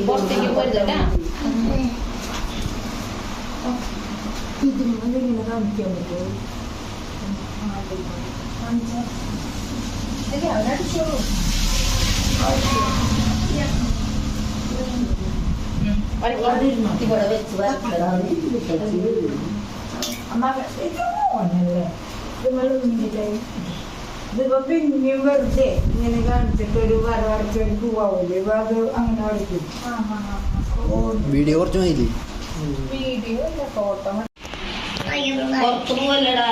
പുറത്തേക്ക് പോരുതട്ടാ. ഇതിങ്ങനെ കാണിക്കാൻ പറ്റുമോ? അവരടിച്ചോളൂ. ഇവിടെ വെച്ച് ഇതിപ്പോ പിന്നെയും വെറുതെ ഇങ്ങനെ കാണിച്ചിട്ട് ഒരു വരവടച്ചൊരു പോവാവൂലേ, അത് അങ്ങനെ വരയ്ക്കും. വീഡിയോ കുറച്ച് മതി. വീഡിയോ ഇല്ല, ഫോട്ടോ പുറത്തു പോവല്ലടാ.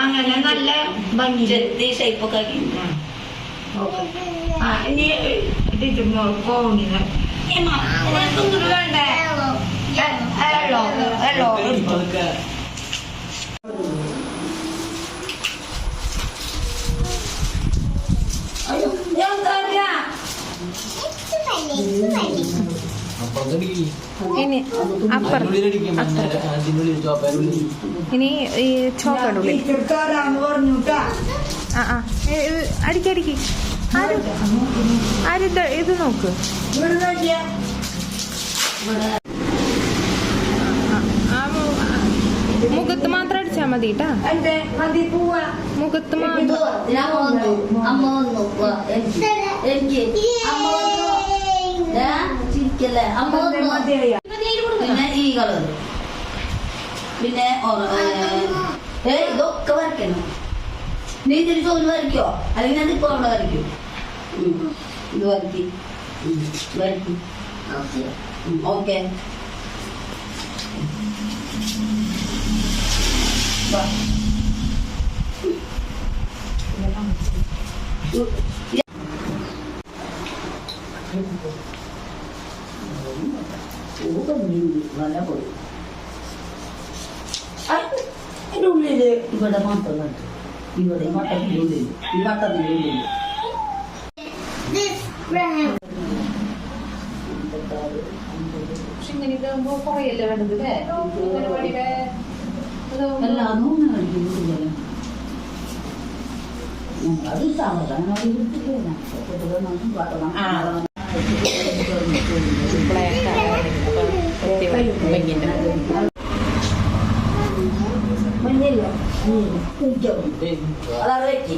അങ്ങനെ നല്ല ഭംഗി ചെത്തി ഷേപ്പൊക്കെ ആക്കി. ഇനി ഇട്ടിട്ട് കോണിന് വേണ്ടേ? ഇനി ഇനി ഈ ചോക്കടുള്ളി പറഞ്ഞുട്ടാ. അടിക്കടിക്ക് ആരും ഇത് നോക്ക്. മുഖത്ത് മാത്രം അടിച്ചാ മതി കേട്ടാ. മുഖത്ത് മാത്രം. പിന്നെ ഈ കളർ, പിന്നെ ഇതൊക്കെ വരയ്ക്കണം. നീ ഇതിൽ ചോറ് വരയ്ക്കോ, അല്ലെങ്കിൽ അതിപ്പോ അവിടെ വരയ്ക്കും. ഇത് വരയ്ക്കി വരയ്ക്കും. ഓക്കെ. നല്ല പോയി. അതിൻ്റെ ഉള്ളില് ഇവിടെ മാത്രം കണ്ടു. ഇവിടെ വട്ടത്തിൻ്റെ ഉള്ളിൽ, ഈ വട്ടത്തിൻ്റെ ഉള്ളിൽ അത് സാധനം മഞ്ഞല്ലോ അതാണ് വെക്കി.